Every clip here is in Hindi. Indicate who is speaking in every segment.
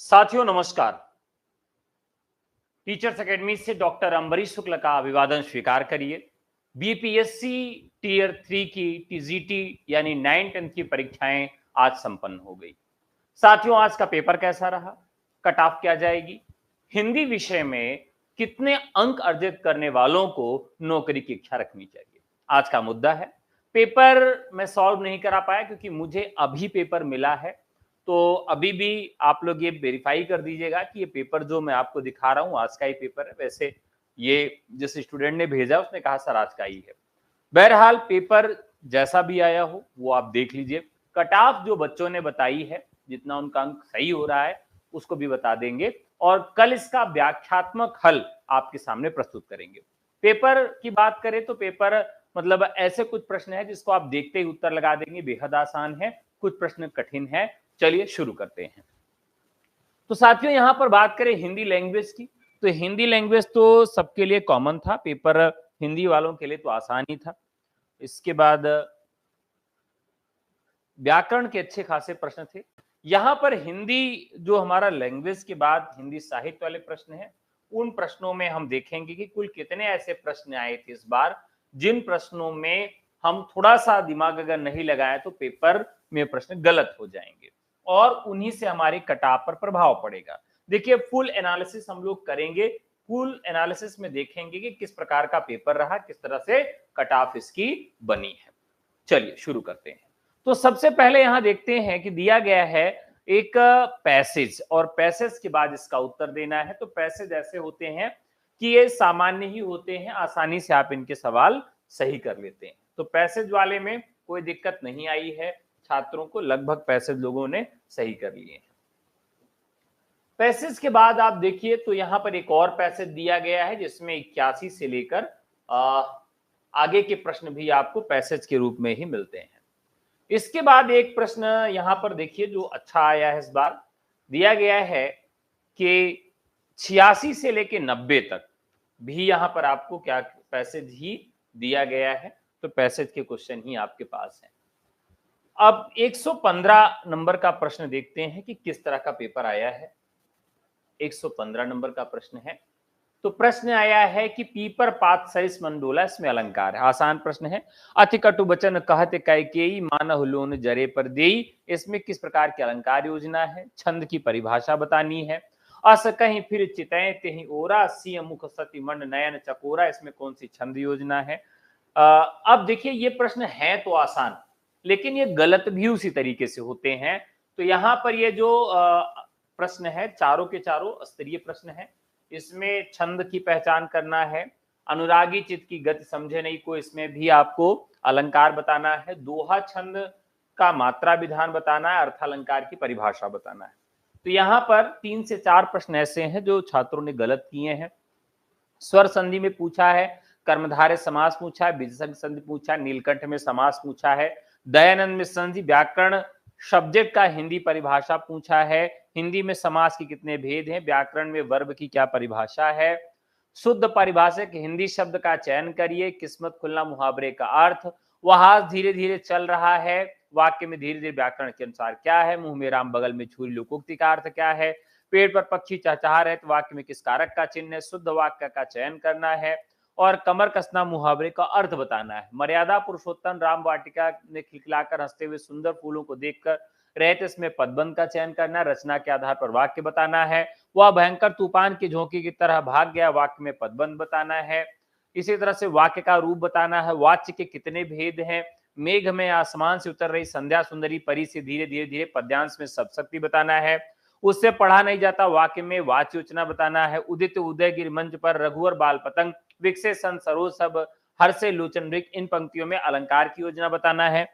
Speaker 1: साथियों नमस्कार। टीचर्स एकेडमी से डॉक्टर अंबरीश शुक्ल का अभिवादन स्वीकार करिए। बीपीएससी टीयर 3 की टीजीटी यानी 9-10 की परीक्षाएं आज संपन्न हो गई। साथियों आज का पेपर कैसा रहा? कट ऑफ क्या जाएगी? हिंदी विषय में कितने अंक अर्जित करने वालों को नौकरी की इच्छा रखनी चाहिए, आज का मुद्दा है। पेपर मैं सॉल्व नहीं करा पाया क्योंकि मुझे अभी पेपर मिला है, तो अभी भी आप लोग ये वेरीफाई कर दीजिएगा कि ये पेपर जो मैं आपको दिखा रहा हूँ आज का ही पेपर है। वैसे ये जिस स्टूडेंट ने भेजा उसने कहा सर आज का ही है। बहरहाल पेपर जैसा भी आया हो वो आप देख लीजिए। कट ऑफ जो बच्चों ने बताई है, जितना उनका अंक सही हो रहा है उसको भी बता देंगे और कल इसका व्याख्यात्मक हल आपके सामने प्रस्तुत करेंगे। पेपर की बात करें तो पेपर मतलब ऐसे कुछ प्रश्न है जिसको आप देखते ही उत्तर लगा देंगे, बेहद आसान है। कुछ प्रश्न कठिन है। चलिए शुरू करते हैं। तो साथियों यहां पर बात करें हिंदी लैंग्वेज की, तो हिंदी लैंग्वेज तो सबके लिए कॉमन था, पेपर हिंदी वालों के लिए तो आसान ही था। इसके बाद व्याकरण के अच्छे खासे प्रश्न थे। यहां पर हिंदी जो हमारा लैंग्वेज के बाद हिंदी साहित्य वाले प्रश्न हैं, उन प्रश्नों में हम देखेंगे कि कुल कितने ऐसे प्रश्न आए थे इस बार जिन प्रश्नों में हम थोड़ा सा दिमाग अगर नहीं लगाए तो पेपर में प्रश्न गलत हो जाएंगे और उन्हीं से हमारे कटाव पर प्रभाव पड़ेगा। देखिए फुल एनालिसिस हम लोग करेंगे। फुल एनालिसिस में देखेंगे कि किस प्रकार का पेपर रहा, किस तरह से कट ऑफ इसकी बनी है। चलिए शुरू करते हैं। तो सबसे पहले यहां देखते हैं कि दिया गया है एक पैसेज और पैसेज के बाद इसका उत्तर देना है। तो पैसेज ऐसे होते हैं कि ये सामान्य ही होते हैं, आसानी से आप इनके सवाल सही कर लेते हैं। तो पैसेज वाले में कोई दिक्कत नहीं आई है, छात्रों को लगभग पैसेज लोगों ने सही कर लिए हैं। पैसेज के बाद आप देखिए तो यहां पर एक और पैसेज दिया गया है जिसमें 81 से लेकर आगे के प्रश्न भी आपको पैसेज के रूप में ही मिलते हैं। इसके बाद एक प्रश्न यहां पर देखिए जो अच्छा आया है, इस बार दिया गया है कि 86 से लेकर 90 तक भी यहां पर आपको क्या पैसेज ही दिया गया है। तो पैसेज के क्वेश्चन ही आपके पास है। अब 115 नंबर का प्रश्न देखते हैं कि किस तरह का पेपर आया है। 115 नंबर का प्रश्न है। तो प्रश्न आया है कि पीपर पात सरिस मंडोला, इसमें अलंकार है। आसान प्रश्न है। अति कटु वचन कहत कैकेयी मानहु लोन जरे पर देई, इसमें किस प्रकार की अलंकार योजना है। छंद की परिभाषा बतानी है। अस कहीं फिर चितय तेहि ओरा, सिय मुख सति मंड नयन चकोरा, इसमें कौन सी छंद योजना है। अब देखिए ये प्रश्न है तो आसान, लेकिन ये गलत भी उसी तरीके से होते हैं। तो यहां पर ये जो प्रश्न है चारों के चारों स्तरीय प्रश्न है। इसमें छंद की पहचान करना है, अनुरागी चित्त की गति समझे नहीं को, इसमें भी आपको अलंकार बताना है, दोहा छंद का मात्रा विधान बताना है, अर्थालंकार की परिभाषा बताना है। तो यहां पर 3 से 4 प्रश्न ऐसे हैं जो छात्रों ने गलत किए हैं। स्वर संधि में पूछा है, कर्मधारय समास पूछा है, विसर्ग संधि पूछा है, नीलकंठ में समास पूछा है, दयानंद में संधि, व्याकरण सब्जेक्ट का हिंदी परिभाषा पूछा है, हिंदी में समास के कितने भेद हैं, व्याकरण में वर्ब की क्या परिभाषा है, शुद्ध परिभाषा के हिंदी शब्द का चयन करिए, किस्मत खुलना मुहावरे का अर्थ, वहां धीरे धीरे चल रहा है, वाक्य में धीरे धीरे व्याकरण के अनुसार क्या है, मुंह में राम बगल में छुरी लोकोक्ति का अर्थ क्या है, पेड़ पर पक्षी चहचहा रहे तो वाक्य में किस कारक का चिन्ह है, शुद्ध वाक्य का चयन करना है और कमर कसना मुहावरे का अर्थ बताना है। मर्यादा पुरुषोत्तम राम वाटिका ने खिलखिलाकर हंसते हुए सुंदर फूलों को देखकर रहे थे, इसमें पदबंध का चयन करना है, रचना के आधार पर वाक्य बताना है। वह भयंकर तूफान की झोंकी की तरह भाग गया, वाक्य में पदबंध बताना है। इसी तरह से वाक्य का रूप बताना है, वाच्य के कितने भेद हैं, मेघ में आसमान से उतर रही संध्या सुंदरी परी से धीरे धीरे धीरे पद्यांश में सब शक्ति बताना है, उससे पढ़ा नहीं जाता वाक्य में वाच्य योजना बताना है, उदित उदय गिर मंच पर रघुवर बाल पतंग विकसे सन सरोज सब हर से लोचन रिक, इन पंक्तियों में अलंकार की योजना बताना है।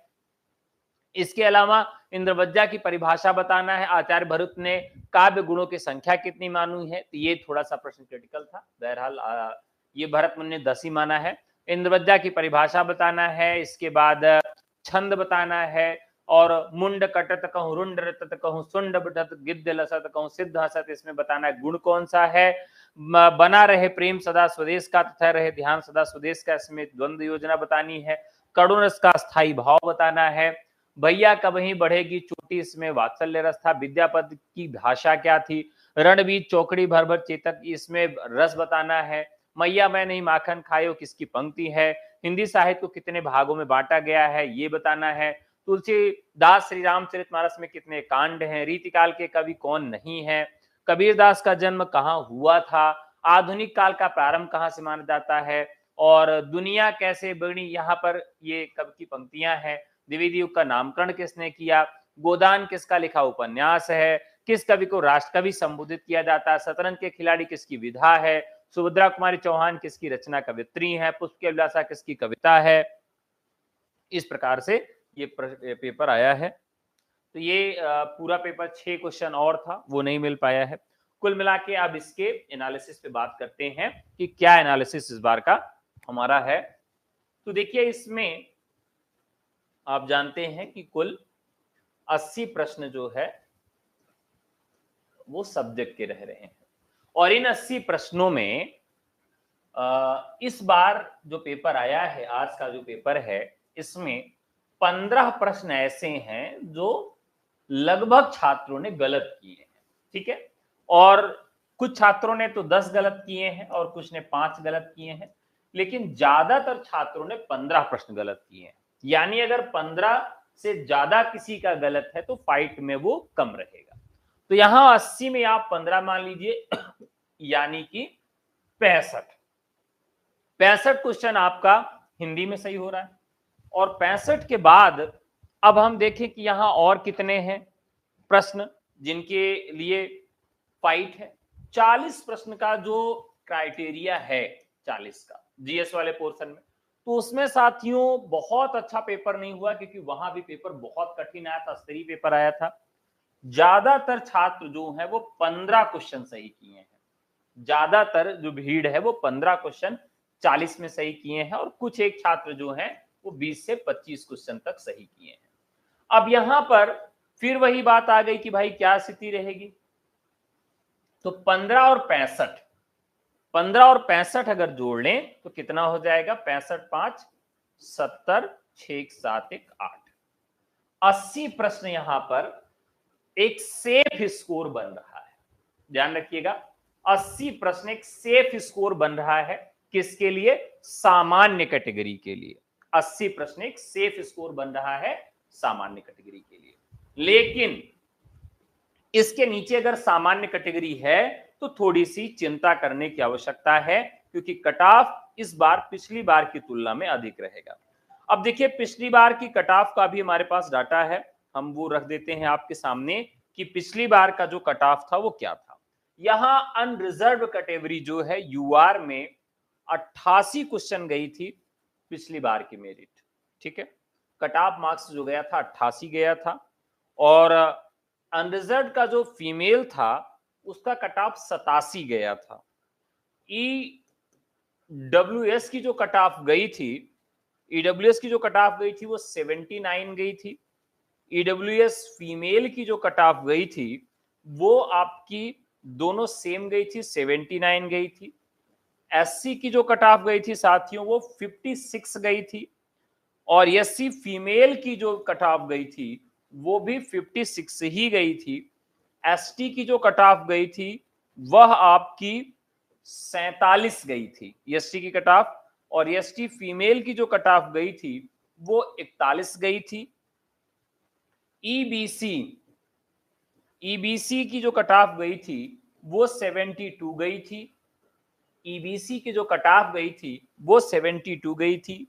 Speaker 1: इसके अलावा इंद्रवज्जा की परिभाषा बताना है, आचार्य भरत ने काव्य गुणों की संख्या कितनी मानी है, तो ये थोड़ा सा प्रश्न क्रिटिकल था। बहरहाल ये भरत मुनि ने 10 ही माना है। इंद्रवज्जा की परिभाषा बताना है, इसके बाद छंद बताना है और मुंड कटत कहूं रुंड रटत कहूं सुंड बटत गिद्ध लसत कहूं सिद्ध हसत, इसमें बताना है गुण कौन सा है। बना रहे प्रेम सदा स्वदेश का तथा रहे ध्यान सदा स्वदेश का, इसमें द्वंद्व योजना बतानी है। करुण रस का स्थायी भाव बताना है। भैया कब ही बढ़ेगी चोटी, इसमें वात्सल्य रस था। विद्यापति की भाषा क्या थी? रणबीर चौकड़ी भर भर चेतक, इसमें रस बताना है। मैया मैं नहीं माखन खायो किसकी पंक्ति है। हिंदी साहित्य को कितने भागों में बांटा गया है ये बताना है। तुलसीदास श्री रामचरितमानस में कितने कांड हैं। रीतिकाल के कवि कौन नहीं है। कबीरदास का जन्म कहाँ हुआ था। आधुनिक काल का प्रारंभ कहाँ से माना जाता है। और दुनिया कैसे बनी, यहाँ पर ये कवि की पंक्तियां हैं। द्विवेदी युग का नामकरण किसने किया। गोदान किसका लिखा उपन्यास है। किस कवि को राष्ट्रकवि संबोधित किया जाता है। शतरंज के खिलाड़ी किसकी विधा है। सुभद्रा कुमारी चौहान किसकी रचना कवित्री है। पुष्प की अभिलाषा किसकी कविता है। इस प्रकार से ये पेपर आया है। तो ये पूरा पेपर 6 क्वेश्चन और था, वो नहीं मिल पाया है। कुल मिला के अब इसके एनालिसिस पे बात करते हैं कि क्या एनालिसिस इस बार का हमारा है। तो देखिए इसमें आप जानते हैं कि कुल 80 प्रश्न जो है वो सब्जेक्ट के रह रहे हैं और इन 80 प्रश्नों में इस बार जो पेपर आया है, आज का जो पेपर है, इसमें 15 प्रश्न ऐसे हैं जो लगभग छात्रों ने गलत किए हैं। ठीक है, और कुछ छात्रों ने तो 10 गलत किए हैं और कुछ ने 5 गलत किए हैं, लेकिन ज्यादातर छात्रों ने 15 प्रश्न गलत किए हैं। यानी अगर 15 से ज्यादा किसी का गलत है तो फाइट में वो कम रहेगा। तो यहां 80 में आप 15 मान लीजिए, यानी कि 65 क्वेश्चन आपका हिंदी में सही हो रहा है। और 65 के बाद अब हम देखें कि यहां और कितने हैं प्रश्न जिनके लिए फाइट है। 40 प्रश्न का जो क्राइटेरिया है 40 का जीएस वाले पोर्शन में, तो उसमें साथियों बहुत अच्छा पेपर नहीं हुआ, क्योंकि वहां भी पेपर बहुत कठिन आया था, स्तरीय पेपर आया था। ज्यादातर छात्र जो है वो 15 क्वेश्चन सही किए हैं। ज्यादातर जो भीड़ है वो 15 क्वेश्चन 40 में सही किए हैं, और कुछ एक छात्र जो हैं वो 20 से 25 क्वेश्चन तक सही किए हैं। अब यहां पर फिर वही बात आ गई कि भाई क्या स्थिति रहेगी। तो 15 और 65 अगर जोड़ लें तो कितना हो जाएगा। 65 5 70 6 7 1 8 80 प्रश्न यहां पर एक सेफ स्कोर बन रहा है। ध्यान रखिएगा, 80 प्रश्न एक सेफ स्कोर बन रहा है। किसके लिए? सामान्य कैटेगरी के लिए 80 प्रश्न एक सेफ स्कोर बन रहा है सामान्य कैटेगरी के लिए। लेकिन इसके नीचे अगर सामान्य कैटेगरी है तो थोड़ी सी चिंता करने की आवश्यकता है, क्योंकि कट ऑफ इस बार पिछली बार की तुलना में अधिक रहेगा। अब देखिए पिछली बार की कट ऑफ का भी हमारे पास डाटा है, हम वो रख देते हैं आपके सामने कि पिछली बार का जो कट ऑफ था वो क्या था। यहां अनरिजर्व कैटेगरी जो है यूआर में 88 क्वेश्चन गई थी पिछली बार की मेरिट। ठीक है, कट ऑफ मार्क्स जो गया था 88 गया था। और अनरिजर्व का जो फीमेल था उसका कट ऑफ 87 गया था। ईडब्ल्यूएस की जो कट ऑफ गई थी, ईडब्ल्यूएस की जो कट ऑफ गई थी वो 79 गई थी। ईडब्ल्यूएस फीमेल की जो कट ऑफ गई थी वो आपकी दोनों सेम गई थी, 79 गई थी। एससी की जो कट ऑफ गई थी साथियों वो 56 गई थी, और एससी फीमेल की जो कट ऑफ गई थी वो भी 56 ही गई थी। एसटी की जो कट ऑफ गई थी वह आपकी 47 गई थी एसटी की कट ऑफ, और एसटी फीमेल की जो कट ऑफ गई थी वो 41 गई थी। ईबीसी की जो कट ऑफ गई थी वो 72 गई थी। ईबीसी की जो कट ऑफ गई थी वो 72 गई थी।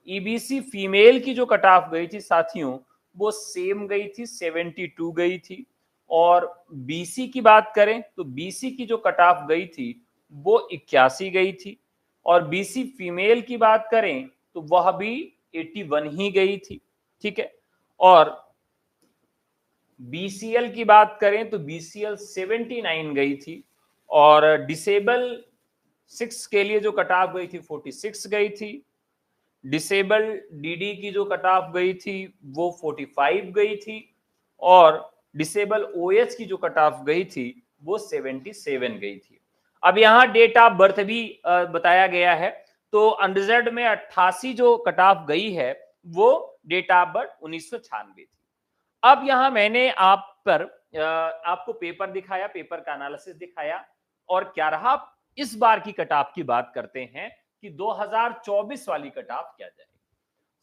Speaker 1: ईबीसी फीमेल की जो कट ऑफ गई थी साथियों वो सेम गई थी, 72 गई थी। और बीसी की बात करें तो बीसी की जो कट ऑफ गई थी वो 81 गई थी, और बीसी फीमेल की बात करें तो वह भी 81 ही गई थी। ठीक है, और बीसीएल की बात करें तो बीसीएल 79 गई थी, और डिसेबल 6 के लिए जो कट ऑफ गई थी 46 गई थी। डिसेबल डीडी की जो कट ऑफ गई थी वो 45 गई थी, और डिसेबल ओएच की जो कट ऑफ गई थी वो 77 गई थी। अब यहां डेट ऑफ बर्थ भी बताया गया है। तो अनरिजर्व में 88 जो कट ऑफ गई है वो डेट ऑफ बर्थ 1996 थी। अब यहां मैंने आपको पेपर दिखाया, पेपर का एनालिसिस दिखाया, और क्या रहा, इस बार की कट ऑफ की बात करते हैं कि 2024 वाली कट ऑफ क्या जाएगी।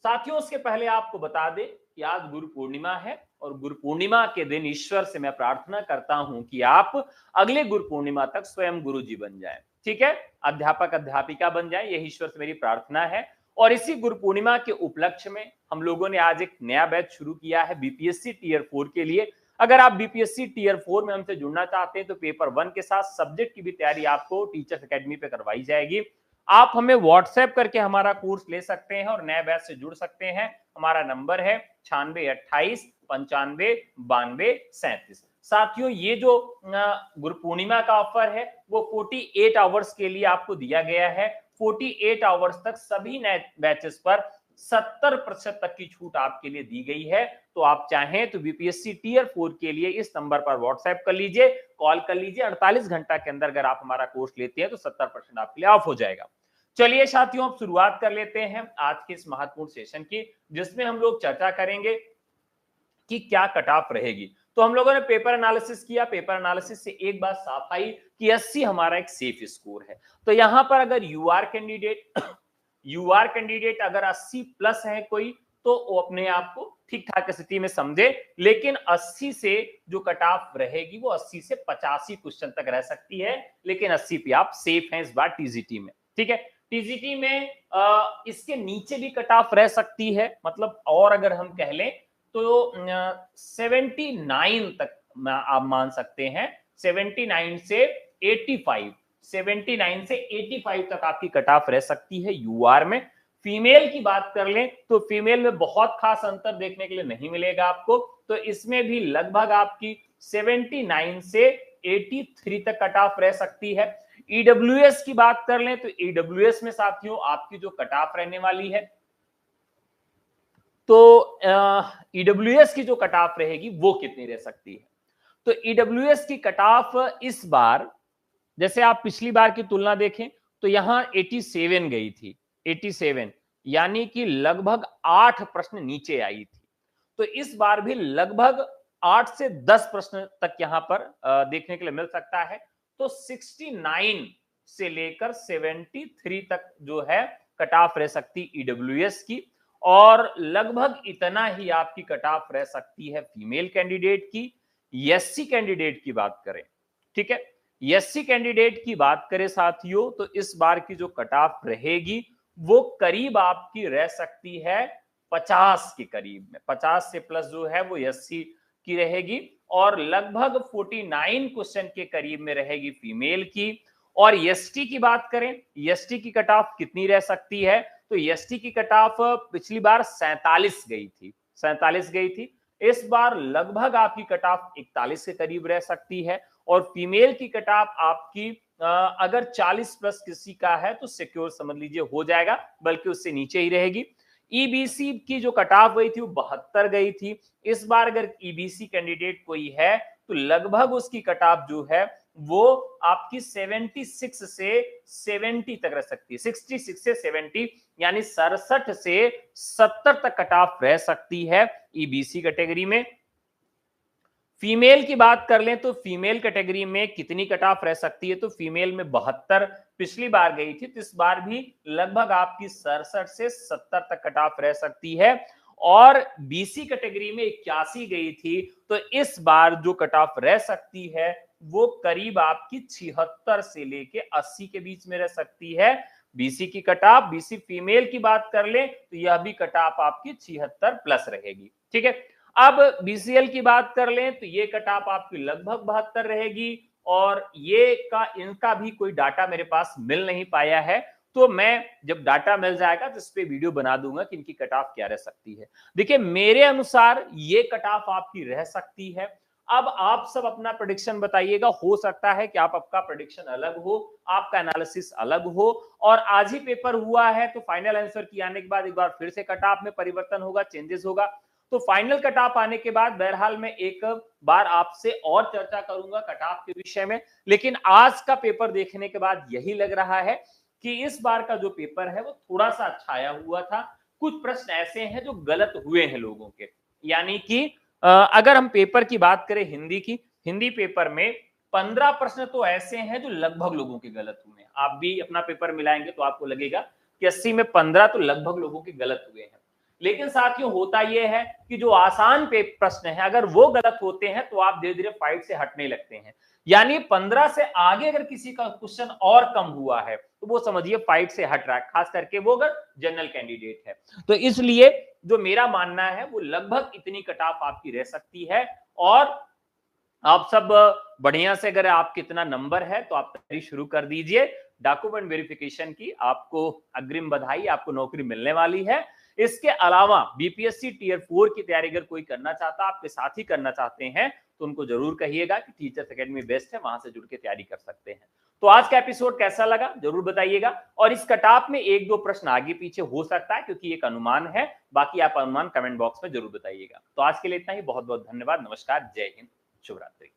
Speaker 1: साथियों, उसके पहले आपको बता दें कि आज गुरु पूर्णिमा है, और गुरु पूर्णिमा के दिन ईश्वर से मैं प्रार्थना करता हूं कि आप अगले गुरु पूर्णिमा तक स्वयं गुरु जी बन जाएं, ठीक है, अध्यापक अध्यापिका बन जाएं, यही ईश्वर से मेरी प्रार्थना है। और इसी गुरु पूर्णिमा के उपलक्ष्य में हम लोगों ने आज एक नया बैच शुरू किया है बीपीएससी टीयर 4 के लिए। अगर आप बीपीएससी टीयर 4 में हमसे जुड़ना चाहते हैं तो पेपर 1 के साथ सब्जेक्ट की भी तैयारी आपको टीचर्स एकेडमी पे करवाई जाएगी। आप हमें व्हाट्सएप करके हमारा कोर्स ले सकते हैं और नए बैच से जुड़ सकते हैं। हमारा नंबर है 9628959237। साथियों, ये जो गुरु पूर्णिमा का ऑफर है वो 48 आवर्स के लिए आपको दिया गया है। 48 आवर्स तक सभी नए बैचेस पर 70% तक की छूट आपके लिए दी गई है। तो आप चाहें तो बीपीएससी टीयर 4 के लिए इस नंबर पर व्हाट्सएप कर लीजिए, कॉल कर लीजिए। 48 घंटा के अंदर अगर आप हमारा कोर्स लेते हैं तो 70% आपके लिए ऑफ हो जाएगा। चलिए साथियों, अब शुरुआत कर लेते हैं आज के इस महत्वपूर्ण सेशन की, जिसमें हम लोग चर्चा करेंगे कि क्या कट ऑफ रहेगी। तो हम लोगों ने पेपर एनालिसिस किया, पेपर एनालिसिस से एक बात साफ आई कि 80 हमारा एक सेफ स्कोर है। तो यहां पर अगर यूआर कैंडिडेट अगर 80 प्लस है कोई, तो वो अपने आप को ठीक ठाक स्थिति में समझे। लेकिन 80 से जो कट ऑफ रहेगी वो 80 से 85 क्वेश्चन तक रह सकती है, लेकिन 80 पे आप सेफ हैं इस बार टीजीटी में, ठीक है। टीजीटी में इसके नीचे भी कट ऑफ रह सकती है, मतलब और अगर हम कह लें तो 79 तक आप मान सकते हैं। 79 से 85, 79 से 85 तक आपकी कट ऑफ रह सकती है यूआर में। फीमेल की बात कर लें तो फीमेल में बहुत खास अंतर देखने के लिए नहीं मिलेगा आपको, तो इसमें भी लगभग आपकी 79 से 83 तक कट ऑफ रह सकती है। ईडब्ल्यूएस की बात कर लें तो ईडब्ल्यूएस में साथियों आपकी जो कट ऑफ रहने वाली है, तो ईडब्ल्यूएस की जो कट ऑफ रहेगी वो कितनी रह सकती है। तो ईडब्ल्यूएस की कट ऑफ इस बार, जैसे आप पिछली बार की तुलना देखें तो यहां 87 गई थी, 87, यानी कि लगभग 8 प्रश्न नीचे आई थी। तो इस बार भी लगभग 8 से 10 प्रश्न तक यहां पर देखने के लिए मिल सकता है। तो 69 से लेकर 73 तक जो है कट ऑफ रह सकती ईडब्ल्यूएस की, और लगभग इतना ही आपकी कट ऑफ रह सकती है फीमेल कैंडिडेट की। एससी कैंडिडेट की बात करें, ठीक है, एससी कैंडिडेट की बात करें साथियों, तो इस बार की जो कट ऑफ रहेगी वो करीब आपकी रह सकती है 50 के करीब में, 50 से प्लस जो है वो एससी की रहेगी, और लगभग 49 क्वेश्चन के करीब में रहेगी फीमेल की। और एसटी की बात करें, एसटी की कट ऑफ कितनी रह सकती है, तो एसटी की कट ऑफ पिछली बार 47 गई थी, 47 गई थी। इस बार लगभग आपकी कट ऑफ 41 के करीब रह सकती है। और फीमेल की कट ऑफ आपकी अगर 40 प्लस किसी का है तो सिक्योर समझ लीजिए हो जाएगा, बल्कि उससे नीचे ही रहेगी। ईबीसी की जो कट ऑफ गई थी वो 72 गई थी। इस बार अगर ईबीसी कैंडिडेट कोई है तो लगभग उसकी कट ऑफ जो है वो आपकी 76 से 70 तक रह सकती है, 66 से 70, यानी 67 से 70 तक कट ऑफ रह सकती है ईबीसी कैटेगरी में। फीमेल की बात कर लें तो फीमेल कैटेगरी में कितनी कट ऑफ रह सकती है, तो फीमेल में 72 पिछली बार गई थी, तो इस बार भी लगभग आपकी 67 से 70 तक कट ऑफ रह सकती है। और बीसी कैटेगरी में 81 गई थी, तो इस बार जो कट ऑफ रह सकती है वो करीब आपकी 76 से लेके 80 के बीच में रह सकती है बीसी की कट ऑफ। बीसी फीमेल की बात कर ले तो यह भी कट ऑफ आपकी 76 प्लस रहेगी, ठीक है। अब बीसीएल की बात कर लें तो ये कट ऑफ आपकी लगभग 72 रहेगी, और ये इनका भी कोई डाटा मेरे पास मिल नहीं पाया है, तो मैं जब डाटा मिल जाएगा तो इस पे वीडियो बना दूंगा कि इनकी कट ऑफ क्या रह सकती है। देखिए, मेरे अनुसार ये कट ऑफ आपकी रह सकती है। अब आप सब अपना प्रेडिक्शन बताइएगा, हो सकता है कि आपका प्रेडिक्शन अलग हो, आपका एनालिसिस अलग हो, और आज ही पेपर हुआ है तो फाइनल आंसर की आने के बाद एक बार फिर से कट ऑफ में परिवर्तन होगा, चेंजेस होगा। तो फाइनल कट ऑफ आने के बाद बहरहाल मैं एक बार आपसे और चर्चा करूंगा कट ऑफ के विषय में। लेकिन आज का पेपर देखने के बाद यही लग रहा है कि इस बार का जो पेपर है वो थोड़ा सा अच्छा आया हुआ था। कुछ प्रश्न ऐसे हैं जो गलत हुए हैं लोगों के, यानी कि अगर हम पेपर की बात करें हिंदी की, हिंदी पेपर में 15 प्रश्न तो ऐसे हैं जो लगभग लोगों के गलत हुए हैं। आप भी अपना पेपर मिलाएंगे तो आपको लगेगा कि 80 में 15 तो लगभग लोगों के गलत हुए हैं। लेकिन साथियों होता यह है कि जो आसान प्रश्न है अगर वो गलत होते हैं तो आप धीरे धीरे फाइट से हटने लगते हैं। यानी 15 से आगे अगर किसी का क्वेश्चन और कम हुआ है तो वो समझिए फाइट से हट रहा है, खास करके वो अगर जनरल कैंडिडेट है। तो इसलिए जो मेरा मानना है वो लगभग इतनी कट ऑफ आपकी रह सकती है। और आप सब बढ़िया से, अगर आप कितना नंबर है तो आप तैयारी शुरू कर दीजिए। डॉक्यूमेंट वेरिफिकेशन की आपको अग्रिम बधाई, आपको नौकरी मिलने वाली है। इसके अलावा बीपीएससी टियर 4 की तैयारी अगर कोई करना चाहता, आपके साथ ही करना चाहते हैं तो उनको जरूर कहिएगा कि टीचर्स एकेडमी बेस्ट है, वहां से जुड़ के तैयारी कर सकते हैं। तो आज का एपिसोड कैसा लगा जरूर बताइएगा। और इस कटाप में एक दो प्रश्न आगे पीछे हो सकता है क्योंकि एक अनुमान है, बाकी आप अनुमान कमेंट बॉक्स में जरूर बताइएगा। तो आज के लिए इतना ही, बहुत बहुत धन्यवाद, नमस्कार, जय हिंद, शुभ रात्रि।